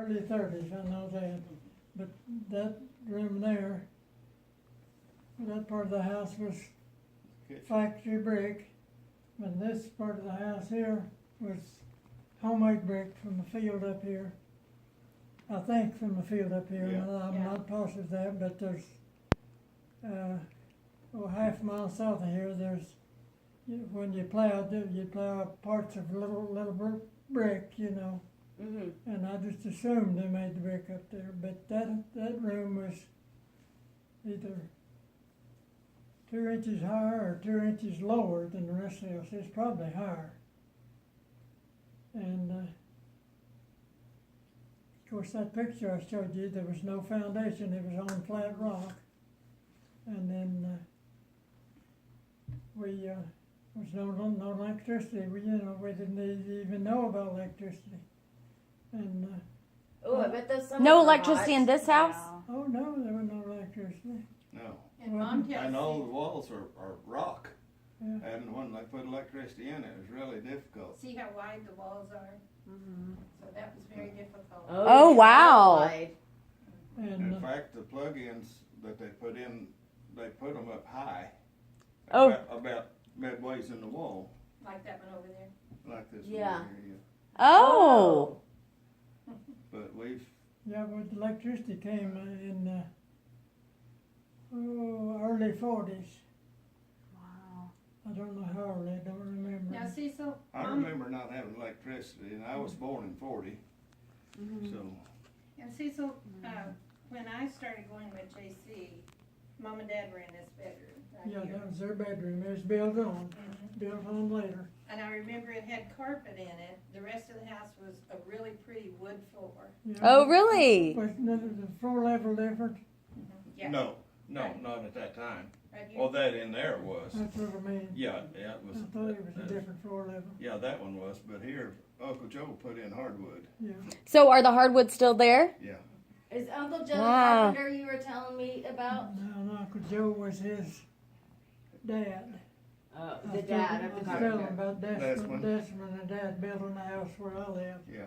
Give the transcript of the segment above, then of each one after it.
early 30s, I know that. But that room there, that part of the house was factory brick. And this part of the house here was homemade brick from the field up here. I think from the field up here. Yeah. I'm not positive of that, but there's half a mile south of here. There's when you plow parts of little brick, you know. Mm-hmm. And I just assumed they made the brick up there. But that room was either 2 inches higher or 2 inches lower than the rest of the house. It's probably higher. And of course, that picture I showed you, there was no foundation. It was on flat rock. And then we was no electricity. We didn't even know about electricity. And Oh, I bet those No electricity in this house? oh no, there was no electricity. No. And Mom tells And all me, the walls are rock. Yeah. And when they put electricity in, it was really difficult. see how wide the walls are? Mm-hmm. So that was very difficult. Oh, yeah, wow. wide. And In fact, the plug-ins that they put in, they put them up high. Oh. About midways in the wall, Like that one over there. like this Yeah. one here. Oh. But we've, yeah, but electricity came in early 40s. Wow. I don't know how early. I don't remember. Now Cecil, I Mom, remember not having electricity, and I was born in 40, Mm-hmm. so. and Cecil, when I started going with JC, Mom and Dad were in this bedroom right Yeah, here. that was their bedroom. It was built on. Mhm. Built on later. And I remember it had carpet in it. The rest of the house was a really pretty wood floor. Yeah. Oh, really? Was the floor level different? Yeah. No, Right. not at that time. Right here. Well, that in there was. That's what I mean. Yeah, it I was. thought it was a different floor level. Yeah, that one was, but here, Uncle Joe put in hardwood. Yeah. So are the hardwoods still there? Yeah. Is Uncle Joe Wow. the carpenter you were telling me about? No, Uncle Joe was his dad. The dad of the I was telling carpenter. about Desmond. Desmond and Dad building the house where I live. Yeah.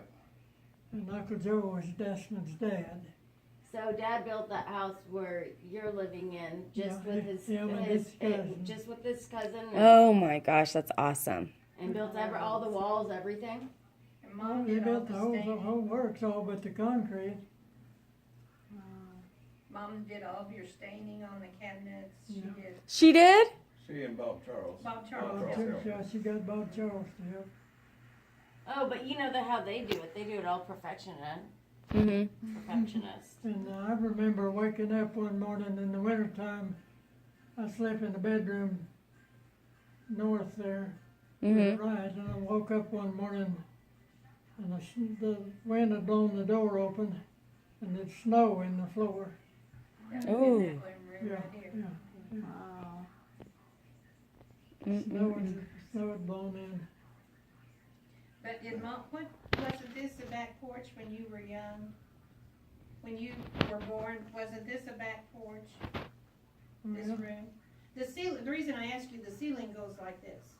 And Uncle Joe was Desmond's dad. So Dad built that house where you're living in, just Yeah, with his, him and his cousin. just with his cousin, Oh my gosh, that's awesome. and built all the walls, everything. And Mom He did all built the the whole staining. works, all but the concrete. Mom did all of your staining on the cabinets. She Yeah. did. She did? She and Bob Charles. Bob Charles. Bob yeah. Charles. Yeah, she got Bob Charles to help. Oh, but you know how they do it. They do it all perfectionist. Mm-hmm. Perfectionist. And I remember waking up one morning in the wintertime. I slept in the bedroom north there, Mm-hmm. right, and I woke up one morning and the wind had blown the door open and there's snow in the floor. That was Ooh. in that living room Yeah, right here. yeah. Wow. Snow had blown in. But did Mom, wasn't this a back porch when you were young? When you were born, wasn't this a back porch, this Yeah. room? The ceiling, the reason I asked you, the ceiling goes like this.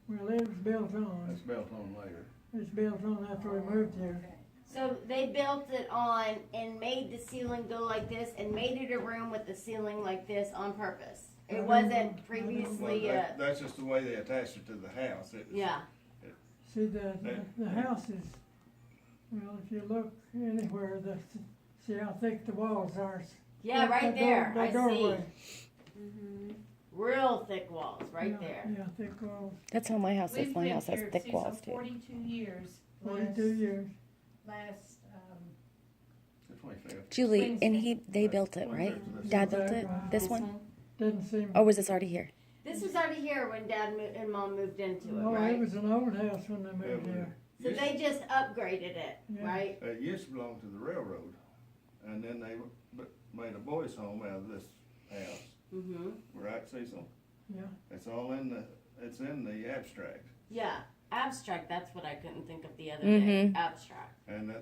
Well, it was built on. That's built on later. It's built on after we moved here. Okay. So they built it on and made the ceiling go like this and made it a room with the ceiling like this on purpose. I It don't wasn't know. Well, previously. that's just the way they attached it to the house. It was, Yeah. See, the house is, well, if you look anywhere, see how thick the walls are. Yeah, right there. I That doorway. see. Real thick walls, right Yeah, there. Yeah, thick walls. That's how my house is. We've My lived house has here, thick Cecil, walls too. 42 years. 42 years. Last, the 25th. Julie, and Wednesday. they built it, right? Dad built it? This one? Didn't seem. Or was this already here? This was already here when Dad and Mom moved into it, No, right? it was an old house when they moved here. So they just upgraded it, Yeah. right? It used to belong to the railroad, and then they made a boys' home out of this house. Mm-hmm. Right, Cecil? Yeah. It's all it's in the abstract. Yeah. Abstract, that's what I couldn't think of the other Mhm. day. Abstract. And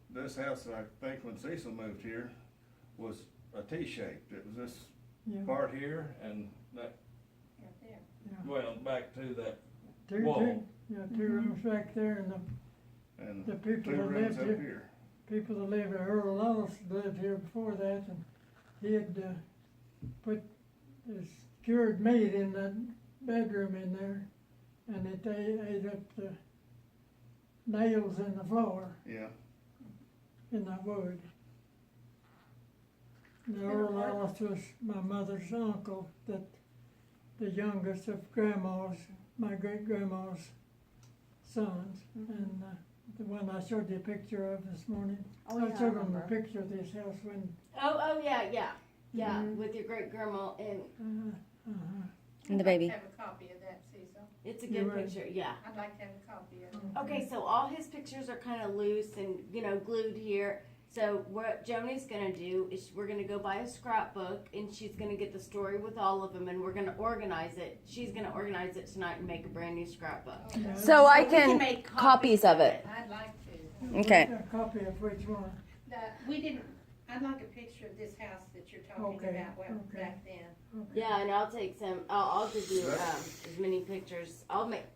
this house, I think when Cecil moved here, was a T-shaped. It was this Yeah. part here and that, right there. Yeah. well, back to that, Two wall. rooms back there and and the people two that rooms lived up here. here. people that live there, Earl Ellis lived here before that, and he had, put this cured meat in that bedroom in there, and it ate up the nails in the floor, Yeah, in the wood. And Earl Ellis was my mother's uncle, that the youngest of grandma's, my great-grandma's sons, and, the one I showed you a picture of this morning. Oh, yeah, I I showed them a remember. picture of this house when, Oh, yeah, Mhm. with your great grandma, and And the baby. I'd like to have a copy of that, Cecil. it's a You good would. picture, yeah. I'd like to have a copy of it. Okay, so all his pictures are kind of loose and, glued here. So what Joni's gonna do is we're gonna go buy a scrapbook and she's gonna get the story with all of them and we're gonna organize it. She's gonna organize it tonight and make a brand new scrapbook. yeah, So I we can can make copies of it. I'd like to. Okay. a copy of which one? I'd like a picture of this house that you're talking Okay, about okay. back then. Yeah, and I'll take some. I'll give you as many pictures. I'll make